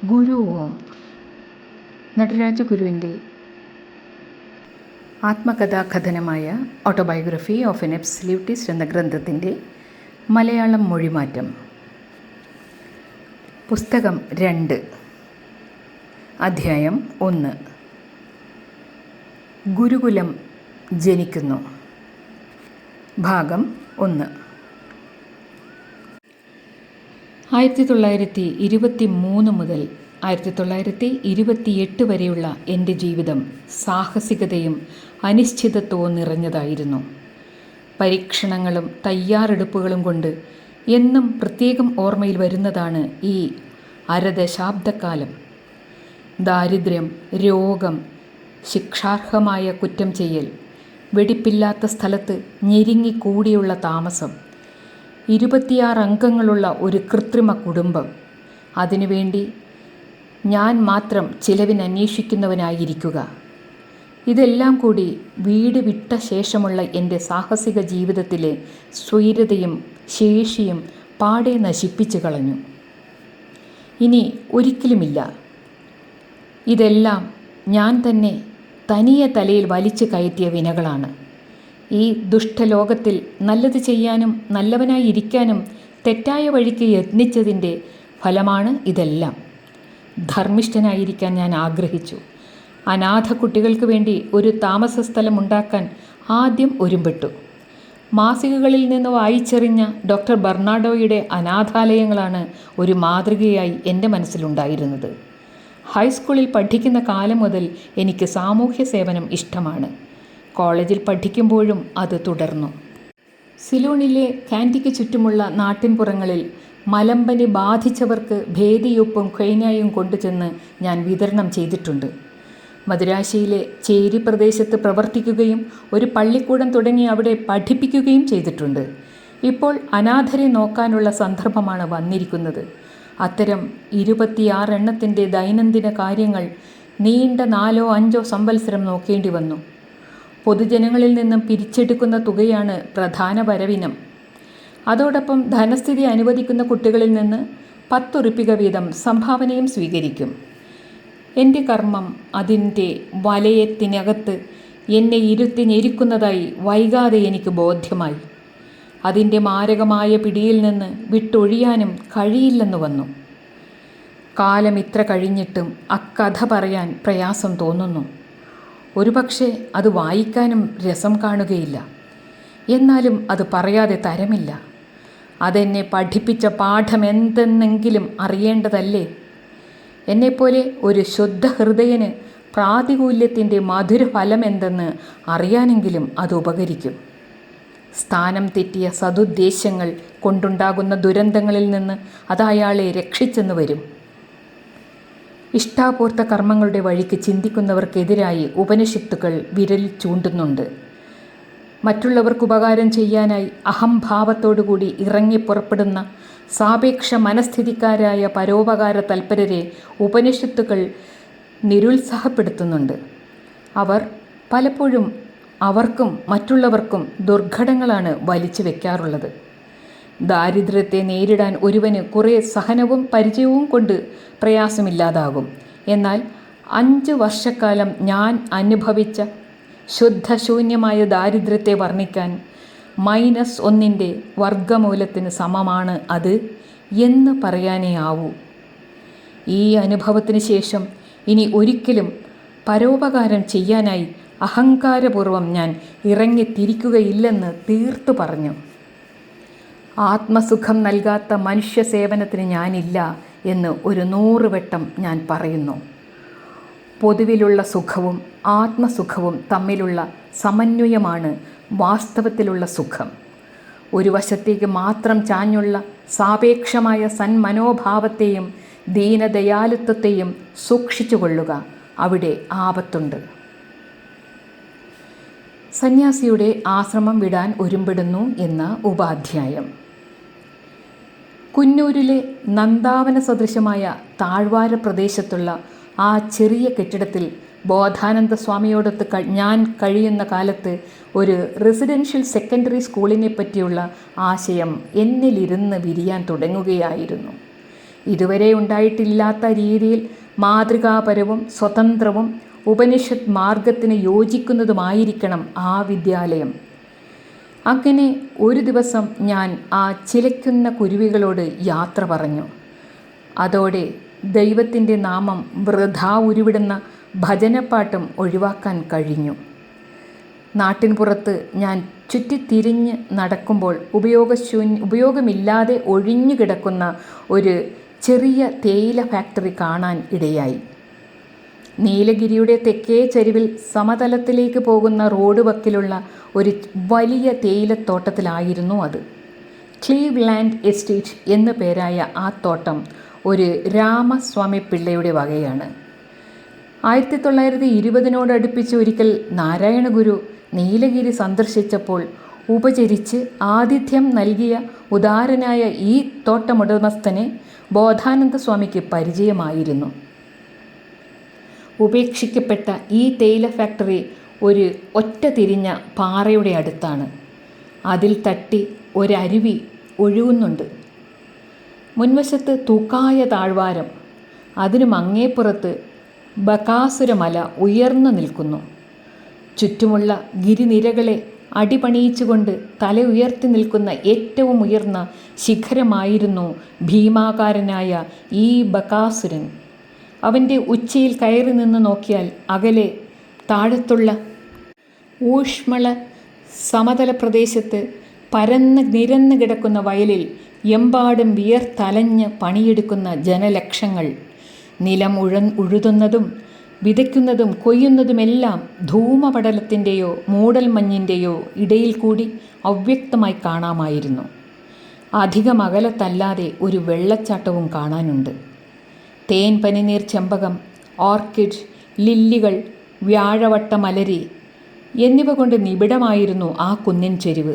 ഗുരുവും നടരാജഗുരുവിൻ്റെ ആത്മകഥാകഥനമായ autobiography of N എബ്സല്യൂട്ടിസ്റ്റ് എന്ന ഗ്രന്ഥത്തിൻ്റെ മലയാളം മൊഴിമാറ്റം. പുസ്തകം 2, അധ്യായം 1. ഗുരുകുലം ജനിക്കുന്നു. ഭാഗം 1. 1923 മുതൽ 1928 വരെയുള്ള എൻ്റെ ജീവിതം സാഹസികതയും അനിശ്ചിതത്വവും നിറഞ്ഞതായിരുന്നു. പരീക്ഷണങ്ങളും തയ്യാറെടുപ്പുകളും കൊണ്ട് എന്നും പ്രത്യേകം ഓർമ്മയിൽ വരുന്നതാണ് ഈ അരദശാബ്ദക്കാലം. ദാരിദ്ര്യം, രോഗം, ശിക്ഷാർഹമായ കുറ്റം ചെയ്യൽ, വെടിപ്പില്ലാത്ത സ്ഥലത്ത് ഞെരുങ്ങിക്കൂടിയുള്ള താമസം, 26 അംഗങ്ങളുള്ള ഒരു കൃത്രിമ കുടുംബം, അതിനുവേണ്ടി ഞാൻ മാത്രം ചിലവിനന്വേഷിക്കുന്നവനായിരിക്കുക. ഇതെല്ലാം കൂടി വീട് വിട്ട ശേഷമുള്ള എൻ്റെ സാഹസിക ജീവിതത്തിലെ സ്വൈരതയും ശേഷിയും പാടെ നശിപ്പിച്ചു കളഞ്ഞു. ഇനി ഒരിക്കലുമില്ല. ഇതെല്ലാം ഞാൻ തന്നെ തനിയെ തലയിൽ വലിച്ചു കയറ്റിയ വിനകളാണ്. ഈ ദുഷ്ടലോകത്തിൽ നല്ലത് ചെയ്യാനും നല്ലവനായിരിക്കാനും തെറ്റായ വഴിക്ക് യത്നിച്ചതിൻ്റെ ഫലമാണ് ഇതെല്ലാം. ധർമ്മിഷ്ഠനായിരിക്കാൻ ഞാൻ ആഗ്രഹിച്ചു. അനാഥ കുട്ടികൾക്ക് വേണ്ടി ഒരു താമസ സ്ഥലം ഉണ്ടാക്കാൻ ആദ്യം ഒരുമ്പെട്ടു. മാസികകളിൽ നിന്ന് വായിച്ചെറിഞ്ഞ ഡോക്ടർ ബെർണാഡോയുടെ അനാഥാലയങ്ങളാണ് ഒരു മാതൃകയായി എൻ്റെ മനസ്സിലുണ്ടായിരുന്നത്. ഹൈസ്കൂളിൽ പഠിക്കുന്ന കാലം മുതൽ എനിക്ക് സാമൂഹ്യ സേവനം ഇഷ്ടമാണ്. കോളേജിൽ പഠിക്കുമ്പോഴും അത് തുടർന്നു. സിലോണിലെ കാൻറ്റിക്ക് ചുറ്റുമുള്ള നാട്ടിൻപുറങ്ങളിൽ മലമ്പനി ബാധിച്ചവർക്ക് ഭേദിയുപ്പും ഖൈനായും കൊണ്ടുചെന്ന് ഞാൻ വിതരണം ചെയ്തിട്ടുണ്ട്. മദുരാശിയിലെ ചേരി പ്രദേശത്ത് പ്രവർത്തിക്കുകയും ഒരു പള്ളിക്കൂടം തുടങ്ങി അവിടെ പഠിപ്പിക്കുകയും ചെയ്തിട്ടുണ്ട്. ഇപ്പോൾ അനാഥരെ നോക്കാനുള്ള സന്ദർഭമാണ് വന്നിരിക്കുന്നത്. അത്തരം 26 എണ്ണത്തിൻ്റെ ദൈനംദിന കാര്യങ്ങൾ നീണ്ട 4-5 സംവത്സരം നോക്കേണ്ടി വന്നു. പൊതുജനങ്ങളിൽ നിന്നും പിരിച്ചെടുക്കുന്ന തുകയാണ് പ്രധാന വരവിനം. അതോടൊപ്പം ധനസ്ഥിതി അനുവദിക്കുന്ന കുട്ടികളിൽ നിന്ന് 10 ഉറുപ്പിക വീതം സംഭാവനയും സ്വീകരിക്കും. എൻ്റെ കർമ്മം അതിൻ്റെ വലയത്തിനകത്ത് എന്നെ ഇരുത്തി ഞെരിക്കുന്നതായി വൈകാതെ എനിക്ക് ബോധ്യമായി. അതിൻ്റെ മാരകമായ പിടിയിൽ നിന്ന് വിട്ടൊഴിയാനും കഴിയില്ലെന്ന് വന്നു. കാലം ഇത്ര കഴിഞ്ഞിട്ടും അക്കഥ പറയാൻ പ്രയാസം തോന്നുന്നു. ഒരുപക്ഷെ അത് വായിക്കാനും രസം കാണുകയില്ല. എന്നാലും അത് പറയാതെ തരമില്ല. അതെന്നെ പഠിപ്പിച്ച പാഠം എന്തെന്നെങ്കിലും അറിയേണ്ടതല്ലേ? എന്നെപ്പോലെ ഒരു ശുദ്ധ ഹൃദയന് പ്രാതികൂല്യത്തിൻ്റെ മധുരഫലം എന്തെന്ന് അറിയാനെങ്കിലും അത് ഉപകരിക്കും. സ്ഥാനം തെറ്റിയ സതുദ്ദേശങ്ങൾ കൊണ്ടുണ്ടാകുന്ന ദുരന്തങ്ങളിൽ നിന്ന് അത് അയാളെ രക്ഷിച്ചെന്ന് വരും. ഇഷ്ടാപൂർത്ത കർമ്മങ്ങളുടെ വഴിക്ക് ചിന്തിക്കുന്നവർക്കെതിരായി ഉപനിഷത്തുക്കൾ വിരൽ ചൂണ്ടുന്നുണ്ട്. മറ്റുള്ളവർക്ക് ഉപകാരം ചെയ്യാനായി അഹംഭാവത്തോടുകൂടി ഇറങ്ങിപ്പുറപ്പെടുന്ന സാപേക്ഷ മനസ്ഥിതിക്കാരായ പരോപകാര തൽപരരെ ഉപനിഷത്തുക്കൾ നിരുത്സാഹപ്പെടുത്തുന്നുണ്ട്. അവർ പലപ്പോഴും അവർക്കും മറ്റുള്ളവർക്കും ദുർഘടങ്ങളാണ് വലിച്ചു വയ്ക്കാറുള്ളത്. ദാരിദ്ര്യത്തെ നേരിടാൻ ഒരുവന് കുറേ സഹനവും പരിചയവും കൊണ്ട് പ്രയാസമില്ലാതാകും. എന്നാൽ 5 വർഷക്കാലം ഞാൻ അനുഭവിച്ച ശുദ്ധശൂന്യമായ ദാരിദ്ര്യത്തെ വർണ്ണിക്കാൻ -1ൻ്റെ വർഗമൂലത്തിന് സമമാണ് അത് എന്ന് പറയാനേ ആവൂ. ഈ അനുഭവത്തിന് ശേഷം ഇനി ഒരിക്കലും പരോപകാരം ചെയ്യാനായി അഹങ്കാരപൂർവം ഞാൻ ഇറങ്ങിത്തിരിക്കുകയില്ലെന്ന് തീർത്തു പറഞ്ഞു. ആത്മസുഖം നൽകാത്ത മനുഷ്യ സേവനത്തിന് ഞാനില്ല എന്ന് ഒരു 100 വട്ടം ഞാൻ പറയുന്നു. പൊതുവിലുള്ള സുഖവും ആത്മസുഖവും തമ്മിലുള്ള സമന്വയമാണ് വാസ്തവത്തിലുള്ള സുഖം. ഒരു വശത്തേക്ക് മാത്രം ചാഞ്ഞുള്ള സാപേക്ഷമായ സന്മനോഭാവത്തെയും ദീനദയാലുത്വത്തെയും സൂക്ഷിച്ചു കൊള്ളുക. അവിടെ ആപത്തുണ്ട്. സന്യാസിയുടെ ആശ്രമം വിടാൻ ഒരുമ്പെടുന്നു എന്ന ഉപാധ്യായം. കുന്നൂരിലെ നന്ദാവന സദൃശമായ താഴ്വാര പ്രദേശത്തുള്ള ആ ചെറിയ കെട്ടിടത്തിൽ ബോധാനന്ദ സ്വാമിയോടൊത്ത് ഞാൻ കഴിയുന്ന കാലത്ത് ഒരു റെസിഡൻഷ്യൽ സെക്കൻഡറി സ്കൂളിനെ പറ്റിയുള്ള ആശയം എന്നിലിരുന്ന് വിരിയാൻ തുടങ്ങുകയായിരുന്നു. ഇതുവരെ ഉണ്ടായിട്ടില്ലാത്ത രീതിയിൽ മാതൃകാപരവും സ്വതന്ത്രവും ഉപനിഷത്ത് മാർഗത്തിന് യോജിക്കുന്നതുമായിരിക്കണം ആ വിദ്യാലയം. അങ്ങനെ ഒരു ദിവസം ഞാൻ ആ ചിലയ്ക്കുന്ന കുരുവികളോട് യാത്ര പറഞ്ഞു. അതോടെ ദൈവത്തിൻ്റെ നാമം വൃഥാ ഉരുവിടുന്ന ഭജനപ്പാട്ടും ഒഴിവാക്കാൻ കഴിഞ്ഞു. നാട്ടിൻപുറത്ത് ഞാൻ ചുറ്റിത്തിരിഞ്ഞ് നടക്കുമ്പോൾ ഉപയോഗമില്ലാതെ ഒഴിഞ്ഞു കിടക്കുന്ന ഒരു ചെറിയ തേയില ഫാക്ടറി കാണാൻ ഇടയായി. നീലഗിരിയുടെ തെക്കേ ചരിവിൽ സമതലത്തിലേക്ക് പോകുന്ന റോഡ് വക്കിലുള്ള ഒരു വലിയ തേയിലത്തോട്ടത്തിലായിരുന്നു അത്. ക്ലീവ്ലാൻഡ് എസ്റ്റേറ്റ് എന്നു പേരായ ആ തോട്ടം ഒരു രാമസ്വാമി പിള്ളയുടെ വകയാണ്. 1920 ഒരിക്കൽ നാരായണ ഗുരു നീലഗിരി സന്ദർശിച്ചപ്പോൾ ഉപചരിച്ച് ആതിഥ്യം നൽകിയ ഉദാരനായ ഈ തോട്ടമുടമസ്ഥനെ ബോധാനന്ദ സ്വാമിക്ക് പരിചയമായിരുന്നു. ഉപേക്ഷിക്കപ്പെട്ട ഈ തേയില ഫാക്ടറി ഒരു ഒറ്റ തിരിഞ്ഞ പാറയുടെ അടുത്താണ്. അതിൽ തട്ടി ഒരരുവി ഒഴുകുന്നുണ്ട്. മുൻവശത്ത് തൂക്കായ താഴ്വാരം, അതിനു മങ്ങേപ്പുറത്ത് ബകാസുരമല ഉയർന്നു നിൽക്കുന്നു. ചുറ്റുമുള്ള ഗിരിനിരകളെ അടിപണിയിച്ചുകൊണ്ട് തല ഉയർത്തി നിൽക്കുന്ന ഏറ്റവും ഉയർന്ന ശിഖരമായിരുന്നു ഭീമാകാരനായ ഈ ബകാസുരൻ. അവൻ്റെ ഉച്ചിയിൽ കയറി നിന്ന് നോക്കിയാൽ അകലെ താഴത്തുള്ള ഊഷ്മള സമതല പ്രദേശത്ത് നിരന്ന് കിടക്കുന്ന വയലിൽ എമ്പാടും വിയർത്തലഞ്ഞ് പണിയെടുക്കുന്ന ജനലക്ഷങ്ങൾ. നിലം ഉഴുതുന്നതും വിതയ്ക്കുന്നതും കൊയ്യുന്നതുമെല്ലാം ധൂമപടലത്തിൻ്റെയോ മൂടൽമഞ്ഞിൻ്റെയോ ഇടയിൽ കൂടി അവ്യക്തമായി കാണാമായിരുന്നു. അധികം അകലത്തല്ലാതെ ഒരു വെള്ളച്ചാട്ടവും കാണാനുണ്ട്. തേൻ പനിനീർ ചെമ്പകം, ഓർക്കിഡ്, ലില്ലികൾ, വ്യാഴവട്ടമലരി എന്നിവ കൊണ്ട് നിബിഡമായിരുന്നു ആ കുന്നിൻ ചെരിവ്.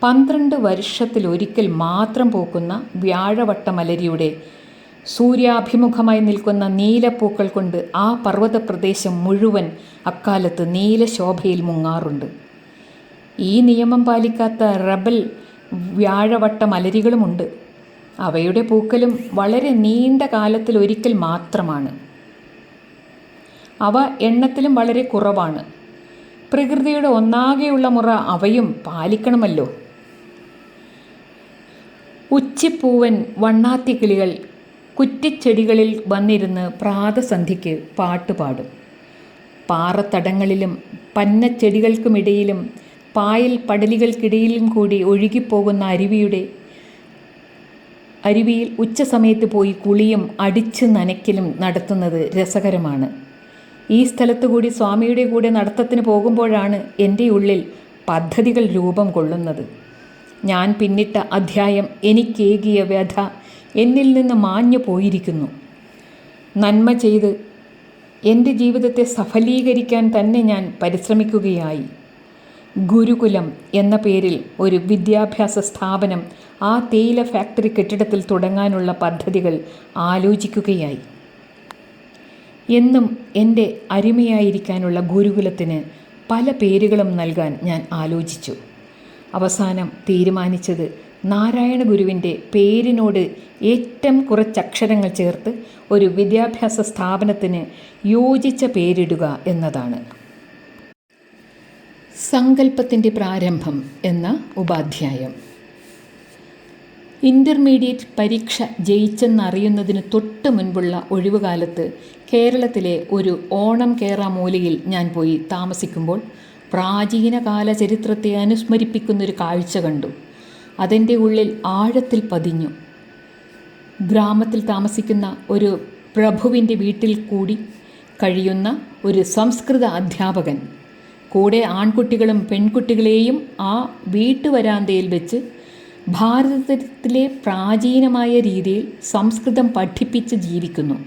12 വർഷത്തിലൊരിക്കൽ മാത്രം പൂക്കുന്ന വ്യാഴവട്ടമലരിയുടെ സൂര്യാഭിമുഖമായി നിൽക്കുന്ന നീലപ്പൂക്കൾ കൊണ്ട് ആ പർവ്വത പ്രദേശം മുഴുവൻ അക്കാലത്ത് നീലശോഭയിൽ മുങ്ങാറുണ്ട്. ഈ നിയമം പാലിക്കാത്ത റബൽ വ്യാഴവട്ടമലരികളുമുണ്ട്. അവയുടെ പൂക്കലും വളരെ നീണ്ട കാലത്തിലൊരിക്കൽ മാത്രമാണ്. അവ എണ്ണത്തിലും വളരെ കുറവാണ്. പ്രകൃതിയുടെ ഒന്നാകെയുള്ള മുറ അവയും പാലിക്കണമല്ലോ. ഉച്ചിപ്പൂവൻ വണ്ണാത്തിക്കിളികൾ കുറ്റിച്ചെടികളിൽ വന്നിരുന്ന് പ്രാതസന്ധ്യയ്ക്ക് പാട്ടുപാടും. പാറത്തടങ്ങളിലും പന്നച്ചെടികൾക്കുമിടയിലും പായൽ പടലികൾക്കിടയിലും കൂടി ഒഴുകിപ്പോകുന്ന അരുവിയിൽ ഉച്ചസമയത്ത് പോയി കുളിയും അടിച്ചു നനയ്ക്കലും നടത്തുന്നത് രസകരമാണ്. ഈ സ്ഥലത്തുകൂടി സ്വാമിയുടെ കൂടെ നടത്തത്തിന് പോകുമ്പോഴാണ് എൻ്റെ ഉള്ളിൽ പദ്ധതികൾ രൂപം കൊള്ളുന്നത്. ഞാൻ പിന്നിട്ട അധ്യായം, എനിക്കേകിയ വ്യഥ എന്നിൽ നിന്ന് മാഞ്ഞു പോയിരിക്കുന്നു. നന്മ ചെയ്ത് എൻ്റെ ജീവിതത്തെ സഫലീകരിക്കാൻ തന്നെ ഞാൻ പരിശ്രമിക്കുകയായി. ഗുരുകുലം എന്ന പേരിൽ ഒരു വിദ്യാഭ്യാസ സ്ഥാപനം ആ തേയില ഫാക്ടറി കെട്ടിടത്തിൽ തുടങ്ങാനുള്ള പദ്ധതികൾ ആലോചിക്കുകയായി. എന്നും എൻ്റെ അരുമയായിരിക്കാനുള്ള ഗുരുകുലത്തിന് പല പേരുകളും നൽകാൻ ഞാൻ ആലോചിച്ചു. അവസാനം തീരുമാനിച്ചത് നാരായണ ഗുരുവിൻ്റെ പേരിനോട് ഏറ്റവും കുറച്ചക്ഷരങ്ങൾ ചേർത്ത് ഒരു വിദ്യാഭ്യാസ സ്ഥാപനത്തിന് യോജിച്ച പേരിടുക എന്നതാണ്. സങ്കല്പത്തിൻ്റെ പ്രാരംഭം എന്ന ഉപാധ്യായം. ഇൻ്റർമീഡിയറ്റ് പരീക്ഷ ജയിച്ചെന്നറിയുന്നതിന് തൊട്ട് മുൻപുള്ള ഒഴിവുകാലത്ത് കേരളത്തിലെ ഒരു ഓണം കേറാമൂലയിൽ ഞാൻ പോയി താമസിക്കുമ്പോൾ പ്രാചീനകാല ചരിത്രത്തെ അനുസ്മരിപ്പിക്കുന്നൊരു കാഴ്ച കണ്ടു. അതെൻ്റെ ഉള്ളിൽ ആഴത്തിൽ പതിഞ്ഞു. ഗ്രാമത്തിൽ താമസിക്കുന്ന ഒരു പ്രഭുവിൻ്റെ വീട്ടിൽ കൂടി കഴിയുന്ന ഒരു സംസ്കൃത അധ്യാപകൻ കൂടെ ആൺകുട്ടികളും പെൺകുട്ടികളെയും ആ വീട്ടുവരാന്തയിൽ വെച്ച് ഭാരതത്തിലെ പ്രാചീനമായ രീതിയിൽ സംസ്കൃതം പഠിപ്പിച്ച് ജീവിക്കുന്നു.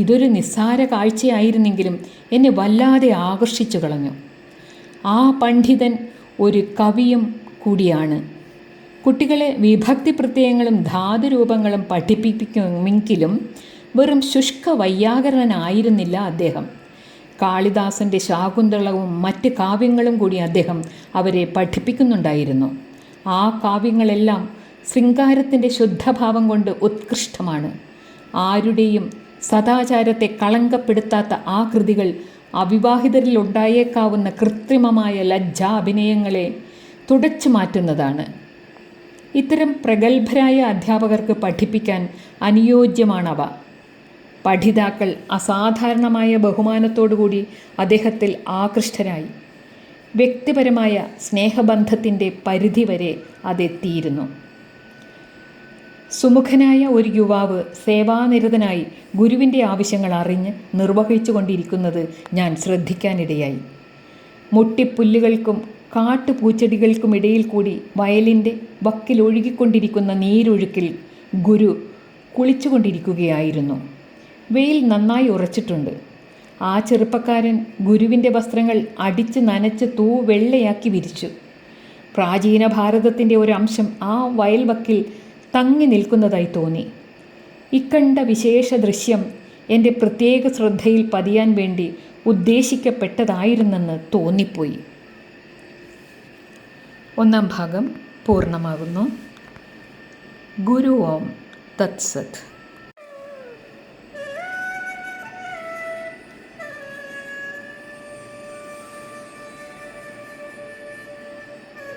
ഇതൊരു നിസ്സാര കാഴ്ചയായിരുന്നെങ്കിലും എന്നെ വല്ലാതെ ആകർഷിച്ചു കളഞ്ഞു. ആ പണ്ഡിതൻ ഒരു കവിയും കൂടിയാണ്. കുട്ടികളെ വിഭക്തി പ്രത്യയങ്ങളും ധാതുരൂപങ്ങളും പഠിപ്പിക്കുമെങ്കിലും വെറും ശുഷ്ക വൈയാകരണനായിരുന്നില്ല അദ്ദേഹം. കാളിദാസൻ്റെ ശാകുന്തളവും മറ്റ് കാവ്യങ്ങളും കൂടി അദ്ദേഹം അവരെ പഠിപ്പിക്കുന്നുണ്ടായിരുന്നു. ആ കാവ്യങ്ങളെല്ലാം ശൃംഗാരത്തിൻ്റെ ശുദ്ധഭാവം കൊണ്ട് ഉത്കൃഷ്ടമാണ്. ആരുടെയും സദാചാരത്തെ കളങ്കപ്പെടുത്താത്ത ആ കൃതികൾ അവിവാഹിതരിൽ ഉണ്ടായേക്കാവുന്ന കൃത്രിമമായ ലജ്ജാഭിനയങ്ങളെ തുടച്ചു മാറ്റുന്നതാണ്. ഇത്തരം പ്രഗത്ഭരായ അധ്യാപകർക്ക് പഠിപ്പിക്കാൻ അനുയോജ്യമാണവ. പഠിതാക്കൾ അസാധാരണമായ ബഹുമാനത്തോടുകൂടി അദ്ദേഹത്തിൽ ആകൃഷ്ടരായി. വ്യക്തിപരമായ സ്നേഹബന്ധത്തിൻ്റെ പരിധിവരെ അതെത്തിയിരുന്നു. സുമുഖനായ ഒരു യുവാവ് സേവാനിരതനായി ഗുരുവിൻ്റെ ആവശ്യങ്ങൾ അറിഞ്ഞ് നിർവഹിച്ചു കൊണ്ടിരിക്കുന്നത് ഞാൻ ശ്രദ്ധിക്കാനിടയായി. മുട്ടിപ്പുല്ലുകൾക്കും കാട്ടുപൂച്ചെടികൾക്കുമിടയിൽ കൂടി വയലിൻ്റെ വക്കിലൊഴുകിക്കൊണ്ടിരിക്കുന്ന നീരൊഴുക്കിൽ ഗുരു കുളിച്ചുകൊണ്ടിരിക്കുകയായിരുന്നു. വെയിൽ നന്നായി ഉറച്ചിട്ടുണ്ട്. ആ ചെറുപ്പക്കാരൻ ഗുരുവിൻ്റെ വസ്ത്രങ്ങൾ അടിച്ച് നനച്ച് വെള്ളയാക്കി വിരിച്ചു. പ്രാചീന ഭാരതത്തിൻ്റെ ഒരംശം ആ വയൽവക്കിൽ തങ്ങി നിൽക്കുന്നതായി തോന്നി. ഇക്കണ്ട വിശേഷ ദൃശ്യം എൻ്റെ പ്രത്യേക ശ്രദ്ധയിൽ പതിയാൻ വേണ്ടി ഉദ്ദേശിക്കപ്പെട്ടതായിരുന്നെന്ന് തോന്നിപ്പോയി. 1-ാം ഭാഗം പൂർണ്ണമാകുന്നു. ഗുരു ഓം തത്സത്.